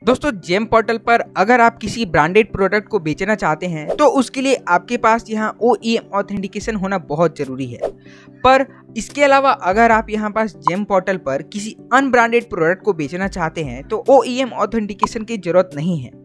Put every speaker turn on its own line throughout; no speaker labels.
दोस्तों GeM portal पर अगर आप किसी ब्रांडेड प्रोडक्ट को बेचना चाहते हैं तो उसके लिए आपके पास यहाँ OEM ऑथेंटिकेशन होना बहुत जरूरी है। पर इसके अलावा अगर आप यहाँ पास जेम पोर्टल पर किसी अनब्रांडेड प्रोडक्ट को बेचना चाहते हैं तो OEM ऑथेंटिकेशन की जरूरत नहीं है।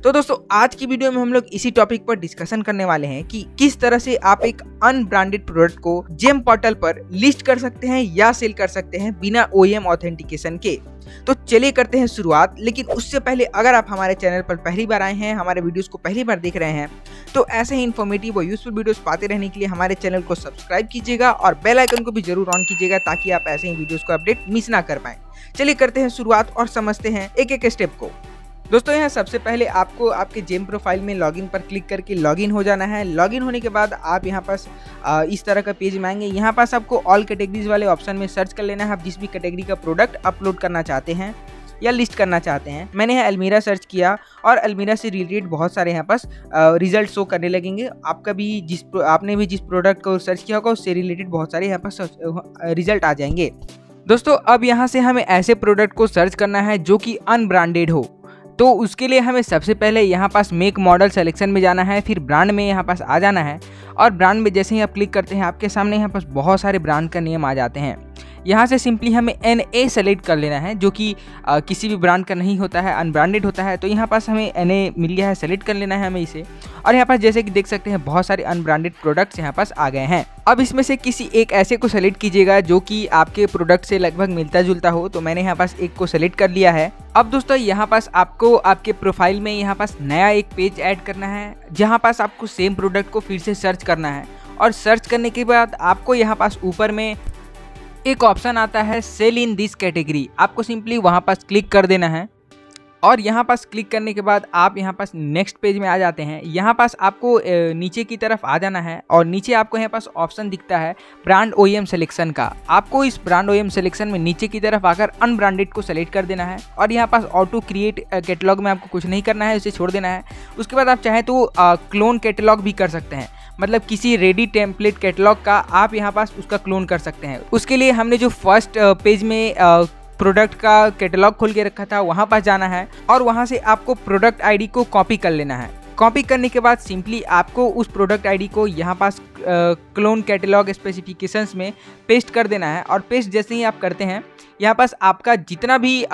तो दोस्तों आज की वीडियो में हम लोग इसी टॉपिक पर डिस्कशन करने वाले हैं कि किस तरह से आप एक अनब्रांडेड प्रोडक्ट को जेम पोर्टल पर लिस्ट कर सकते हैं या सेल कर सकते हैं बिना OEM ऑथेंटिकेशन के। तो चलिए करते हैं शुरुआत। लेकिन उससे पहले अगर आप हमारे चैनल पर पहली बार आए हैं, हमारे वीडियोस को पहली बार देख रहे हैं, तो ऐसे ही इन्फॉर्मेटिव और यूजफुल वीडियोस पाते रहने के लिए हमारे चैनल को सब्सक्राइब कीजिएगा और बेल आइकन को भी जरूर ऑन कीजिएगा ताकि आप ऐसे ही वीडियोस को अपडेट मिस ना कर पाएं। चलिए करते हैं शुरुआत और समझते हैं एक एक स्टेप को। दोस्तों यहाँ सबसे पहले आपको आपके जेम प्रोफाइल में लॉगिन पर क्लिक करके लॉगिन हो जाना है। लॉगिन होने के बाद आप यहाँ पास इस तरह का पेज में आएंगे। यहाँ पास आपको ऑल कैटेगरीज वाले ऑप्शन में सर्च कर लेना है आप जिस भी कैटेगरी का प्रोडक्ट अपलोड करना चाहते हैं या लिस्ट करना चाहते हैं। मैंने यहाँ अलमीरा सर्च किया और अलमीरा से रिलेटेड बहुत सारे यहाँ पास रिजल्ट शो करने लगेंगे। आपने भी जिस प्रोडक्ट को सर्च किया होगा उससे रिलेटेड बहुत सारे यहाँ पास रिजल्ट आ जाएंगे। दोस्तों अब यहाँ से हमें ऐसे प्रोडक्ट को सर्च करना है जो कि अनब्रांडेड हो। तो उसके लिए हमें सबसे पहले यहाँ पास मेक मॉडल सेलेक्शन में जाना है, फिर ब्रांड में यहाँ पास आ जाना है और ब्रांड में जैसे ही आप क्लिक करते हैं आपके सामने यहाँ पास बहुत सारे ब्रांड का नेम आ जाते हैं। यहाँ से सिंपली हमें NA सेलेक्ट कर लेना है जो कि किसी भी ब्रांड का नहीं होता है, अनब्रांडेड होता है। तो यहाँ पास हमें NA मिल गया है, सेलेक्ट कर लेना है हमें इसे। और यहाँ पास जैसे कि देख सकते हैं बहुत सारे अनब्रांडेड प्रोडक्ट्स यहाँ पास आ गए हैं। अब इसमें से किसी एक ऐसे को सेलेक्ट कीजिएगा जो कि आपके प्रोडक्ट से लगभग मिलता जुलता हो। तो मैंने यहाँ पास एक को सेलेक्ट कर लिया है। अब दोस्तों यहाँ पास आपको आपके प्रोफाइल में यहाँ पास नया एक पेज ऐड करना है जहाँ पास आपको सेम प्रोडक्ट को फिर से सर्च करना है। और सर्च करने के बाद आपको यहाँ पास ऊपर में एक ऑप्शन आता है सेल इन दिस कैटेगरी, आपको सिंपली वहाँ पास क्लिक कर देना है। और यहाँ पास क्लिक करने के बाद आप यहाँ पास नेक्स्ट पेज में आ जाते हैं। यहाँ पास आपको नीचे की तरफ आ जाना है और नीचे आपको यहाँ पास ऑप्शन दिखता है ब्रांड OEM सिलेक्शन का। आपको इस ब्रांड OEM सिलेक्शन में नीचे की तरफ आकर अनब्रांडेड को सेलेक्ट कर देना है और यहाँ पास ऑटो क्रिएट कैटलॉग में आपको कुछ नहीं करना है, उसे छोड़ देना है। उसके बाद आप चाहें तो क्लोन कैटलॉग भी कर सकते हैं, मतलब किसी रेडी टेम्पलेट कैटलॉग का आप यहाँ पास उसका क्लोन कर सकते हैं। उसके लिए हमने जो फर्स्ट पेज में प्रोडक्ट का कैटलॉग खोल के रखा था वहाँ पास जाना है और वहाँ से आपको प्रोडक्ट आईडी को कॉपी कर लेना है। कॉपी करने के बाद सिंपली आपको उस प्रोडक्ट आईडी को यहाँ पास क्लोन कैटलॉग स्पेसिफिकेशंस में पेस्ट कर देना है। और पेस्ट जैसे ही आप करते हैं यहाँ पास आपका जितना भी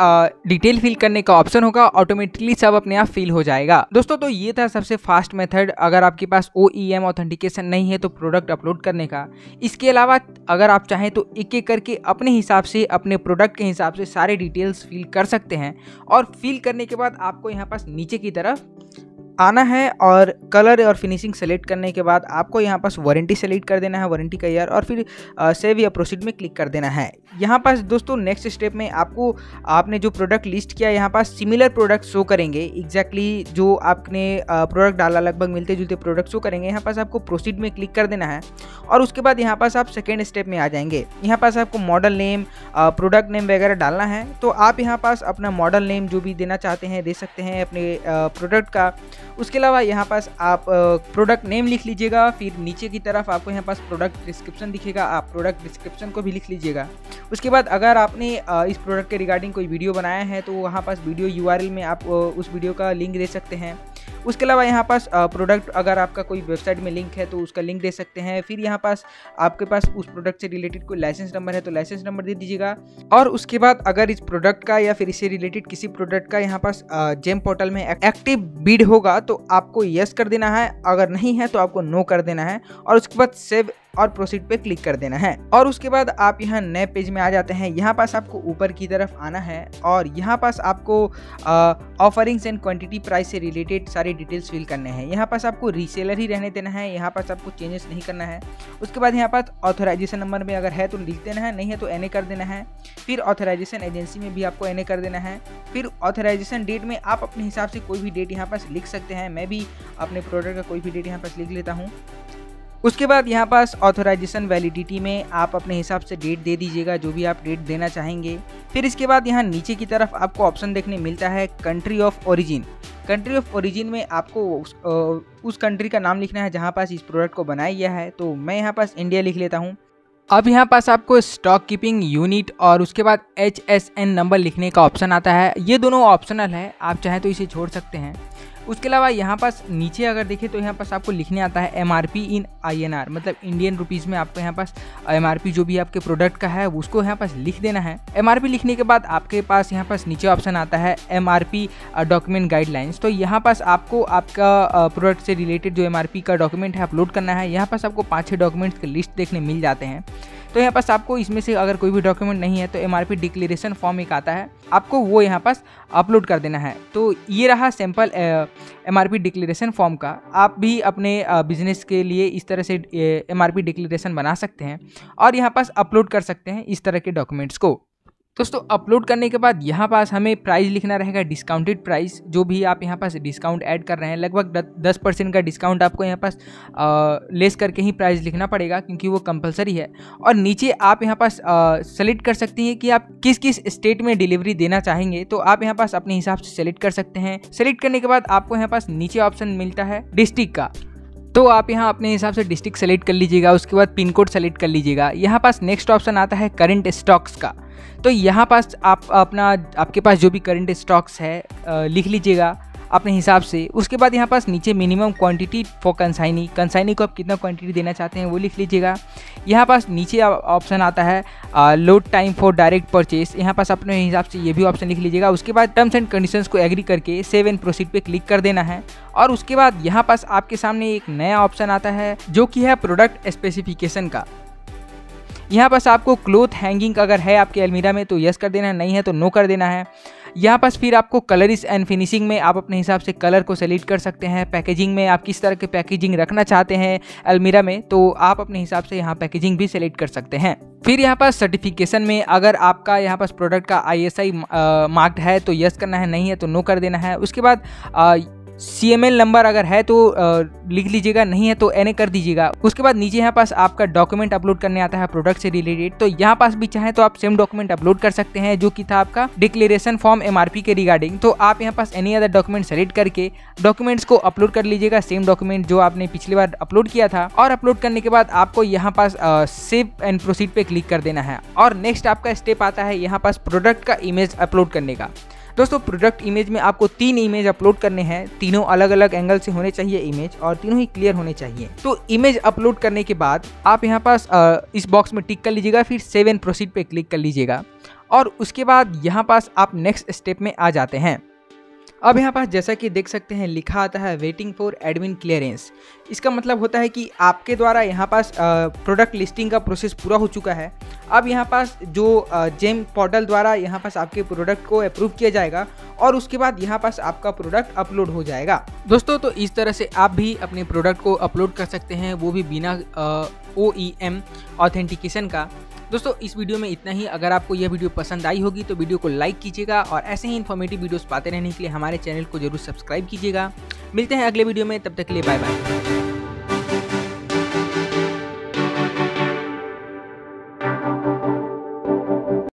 डिटेल फिल करने का ऑप्शन होगा ऑटोमेटिकली सब अपने आप फिल हो जाएगा। दोस्तों तो ये था सबसे फास्ट मेथड अगर आपके पास OEM ऑथेंटिकेशन नहीं है तो प्रोडक्ट अपलोड करने का। इसके अलावा अगर आप चाहें तो एक एक करके अपने हिसाब से अपने प्रोडक्ट के हिसाब से सारे डिटेल्स फिल कर सकते हैं। और फिल करने के बाद आपको यहाँ पास नीचे की तरफ आना है और कलर और फिनिशिंग सेलेक्ट करने के बाद आपको यहाँ पास वारंटी सेलेक्ट कर देना है, वारंटी का ईयर, और फिर सेव या प्रोसीड में क्लिक कर देना है। यहाँ पास दोस्तों नेक्स्ट स्टेप में आपको आपने जो प्रोडक्ट लिस्ट किया यहाँ पास सिमिलर प्रोडक्ट शो करेंगे। एग्जैक्टली जो आपने प्रोडक्ट डाला लगभग मिलते जुलते प्रोडक्ट शो करेंगे। यहाँ पास आपको प्रोसीड में क्लिक कर देना है और उसके बाद यहाँ पास आप सेकेंड स्टेप में आ जाएंगे। यहाँ पास आपको मॉडल नेम, प्रोडक्ट नेम वगैरह डालना है। तो आप यहाँ पास अपना मॉडल नेम जो भी देना चाहते हैं दे सकते हैं अपने प्रोडक्ट का। उसके अलावा यहाँ पास आप प्रोडक्ट नेम लिख लीजिएगा। फिर नीचे की तरफ आपको यहाँ पास प्रोडक्ट डिस्क्रिप्शन दिखेगा, आप प्रोडक्ट डिस्क्रिप्शन को भी लिख लीजिएगा। उसके बाद अगर आपने इस प्रोडक्ट के रिगार्डिंग कोई वीडियो बनाया है तो वहाँ पास वीडियो URL में आप उस वीडियो का लिंक दे सकते हैं। उसके अलावा यहाँ पास प्रोडक्ट अगर आपका कोई वेबसाइट में लिंक है तो उसका लिंक दे सकते हैं। फिर यहाँ पास आपके पास उस प्रोडक्ट से रिलेटेड कोई लाइसेंस नंबर है तो लाइसेंस नंबर दे दीजिएगा। और उसके बाद अगर इस प्रोडक्ट का या फिर इससे रिलेटेड किसी प्रोडक्ट का यहाँ पास जेम पोर्टल में एक्टिव बिड होगा तो आपको यस कर देना है, अगर नहीं है तो आपको नो कर देना है। और उसके बाद सेव और प्रोसीड पे क्लिक कर देना है। और उसके बाद आप यहाँ नए पेज में आ जाते हैं। यहाँ पास आपको ऊपर की तरफ आना है और यहाँ पास आपको ऑफरिंग्स एंड क्वांटिटी प्राइस से रिलेटेड सारे डिटेल्स फिल करने हैं। यहाँ पास आपको रीसेलर ही रहने देना है, यहाँ पास आपको चेंजेस नहीं करना है। उसके बाद यहाँ पास ऑथराइजेशन नंबर में अगर है तो लिख देना है, नहीं है तो NA कर देना है। फिर ऑथराइजेशन एजेंसी में भी आपको NA कर देना है। फिर ऑथराइजेशन डेट में आप अपने हिसाब से कोई भी डेट यहाँ पास लिख सकते हैं। मैं भी अपने प्रोडक्ट का कोई भी डेट यहाँ पास लिख लेता हूँ। उसके बाद यहाँ पास ऑथराइजेशन वैलिडिटी में आप अपने हिसाब से डेट दे दीजिएगा जो भी आप डेट देना चाहेंगे। फिर इसके बाद यहाँ नीचे की तरफ आपको ऑप्शन देखने मिलता है country of origin. Country of origin में आपको उस कंट्री का नाम लिखना है जहाँ पास इस प्रोडक्ट को बनाया गया है। तो मैं यहाँ पास इंडिया लिख लेता हूँ। अब यहाँ पास आपको स्टॉक कीपिंग यूनिट और उसके बाद HSN नंबर लिखने का ऑप्शन आता है। ये दोनों ऑप्शनल है, आप चाहें तो इसे छोड़ सकते हैं। उसके अलावा यहाँ पास नीचे अगर देखें तो यहाँ पास आपको लिखने आता है MRP इन INR, मतलब इंडियन रुपीज़ में आपको यहाँ पास MRP जो भी आपके प्रोडक्ट का है उसको यहाँ पास लिख देना है। MRP लिखने के बाद आपके पास यहाँ पास नीचे ऑप्शन आता है MRP डॉक्यूमेंट गाइडलाइंस। तो यहाँ पास आपको आपका प्रोडक्ट से रिलेटेड जो MRP का डॉक्यूमेंट है अपलोड करना है। यहाँ पास आपको 5-6 डॉक्यूमेंट्स की लिस्ट देखने मिल जाते हैं। तो यहाँ पास आपको इसमें से अगर कोई भी डॉक्यूमेंट नहीं है तो MRP डिक्लेरेशन फॉर्म एक आता है, आपको वो यहाँ पास अपलोड कर देना है। तो ये रहा सैम्पल MRP डिक्लेरेशन फॉर्म का। आप भी अपने बिजनेस के लिए इस तरह से MRP डिक्लेरेशन बना सकते हैं और यहाँ पास अपलोड कर सकते हैं इस तरह के डॉक्यूमेंट्स को। दोस्तों अपलोड करने के बाद यहाँ पास हमें प्राइस लिखना रहेगा, डिस्काउंटेड प्राइस जो भी आप यहाँ पास डिस्काउंट ऐड कर रहे हैं। लगभग 10% का डिस्काउंट आपको यहाँ पास लेस करके ही प्राइस लिखना पड़ेगा क्योंकि वो कंपलसरी है। और नीचे आप यहाँ पास सेलेक्ट कर सकते हैं कि आप किस किस स्टेट में डिलीवरी देना चाहेंगे, तो आप यहाँ पास अपने हिसाब से सेलेक्ट कर सकते हैं। सेलेक्ट करने के बाद आपको यहाँ पास नीचे ऑप्शन मिलता है डिस्ट्रिक्ट का, तो आप यहाँ अपने हिसाब से डिस्ट्रिक्ट सेलेक्ट कर लीजिएगा। उसके बाद पिन कोड सेलेक्ट कर लीजिएगा। यहाँ पास नेक्स्ट ऑप्शन आता है करंट स्टॉक्स का, तो यहाँ पास आप आपके पास जो भी करंट स्टॉक्स है लिख लीजिएगा अपने हिसाब से। उसके बाद यहाँ पास नीचे मिनिमम क्वांटिटी फॉर कंसाइनी को आप कितना क्वांटिटी देना चाहते हैं वो लिख लीजिएगा। यहाँ पास नीचे ऑप्शन आता है load time for direct purchase, यहाँ पास अपने हिसाब से ये भी ऑप्शन लिख लीजिएगा। उसके बाद टर्म्स एंड कंडीशंस को एग्री करके सेव एंड प्रोसीड पे क्लिक कर देना है। और उसके बाद यहाँ पास आपके सामने एक नया ऑप्शन आता है जो कि है प्रोडक्ट स्पेसिफिकेशन का। यहाँ पास आपको क्लोथ हैंगिंग अगर है आपके अलमीरा में तो यस कर देना है, नहीं है तो नो कर देना है। यहाँ पास फिर आपको कलरिस एंड फिनिशिंग में आप अपने हिसाब से कलर को सेलेक्ट कर सकते हैं। पैकेजिंग में आप किस तरह के पैकेजिंग रखना चाहते हैं अलमीरा में, तो आप अपने हिसाब से यहाँ पैकेजिंग भी सेलेक्ट कर सकते हैं। फिर यहाँ पास सर्टिफिकेशन में अगर आपका यहाँ पास प्रोडक्ट का ISI मार्क्ड है तो यस करना है, नहीं है तो नो कर देना है। उसके बाद CML नंबर अगर है तो लिख लीजिएगा, नहीं है तो NA कर दीजिएगा। उसके बाद नीचे यहाँ पास आपका डॉक्यूमेंट अपलोड करने आता है प्रोडक्ट से रिलेटेड, तो यहाँ पास भी चाहे तो आप सेम डॉक्यूमेंट अपलोड कर सकते हैं जो कि था आपका डिक्लेरेशन फॉर्म MRP के रिगार्डिंग। तो आप यहाँ पास एनी अदर डॉक्यूमेंट सेलेक्ट करके डॉक्यूमेंट्स को अपलोड कर लीजिएगा, सेम डॉक्यूमेंट जो आपने पिछली बार अपलोड किया था। और अपलोड करने के बाद आपको यहाँ पास सेव एंड प्रोसीड पे क्लिक कर देना है। और नेक्स्ट आपका स्टेप आता है यहाँ पास प्रोडक्ट का इमेज अपलोड करने का। दोस्तों प्रोडक्ट इमेज में आपको 3 इमेज अपलोड करने हैं, तीनों अलग अलग एंगल से होने चाहिए इमेज और तीनों ही क्लियर होने चाहिए। तो इमेज अपलोड करने के बाद आप यहाँ पास इस बॉक्स में टिक कर लीजिएगा, फिर सेव एंड प्रोसीड पे क्लिक कर लीजिएगा। और उसके बाद यहाँ पास आप नेक्स्ट स्टेप में आ जाते हैं। अब यहाँ पास जैसा कि देख सकते हैं लिखा आता है वेटिंग फॉर एडमिन क्लियरेंस। इसका मतलब होता है कि आपके द्वारा यहाँ पास प्रोडक्ट लिस्टिंग का प्रोसेस पूरा हो चुका है। अब यहाँ पास जो जेम पोर्टल द्वारा यहाँ पास आपके प्रोडक्ट को अप्रूव किया जाएगा और उसके बाद यहाँ पास आपका प्रोडक्ट अपलोड हो जाएगा। दोस्तों तो इस तरह से आप भी अपने प्रोडक्ट को अपलोड कर सकते हैं, वो भी बिना OEM ऑथेंटिकेशन का। दोस्तों इस वीडियो में इतना ही। अगर आपको यह वीडियो पसंद आई होगी तो वीडियो को लाइक कीजिएगा और ऐसे ही इन्फॉर्मेटिव वीडियोस पाते रहने के लिए हमारे चैनल को जरूर सब्सक्राइब कीजिएगा। मिलते हैं अगले वीडियो में, तब तक के लिए बाय बाय।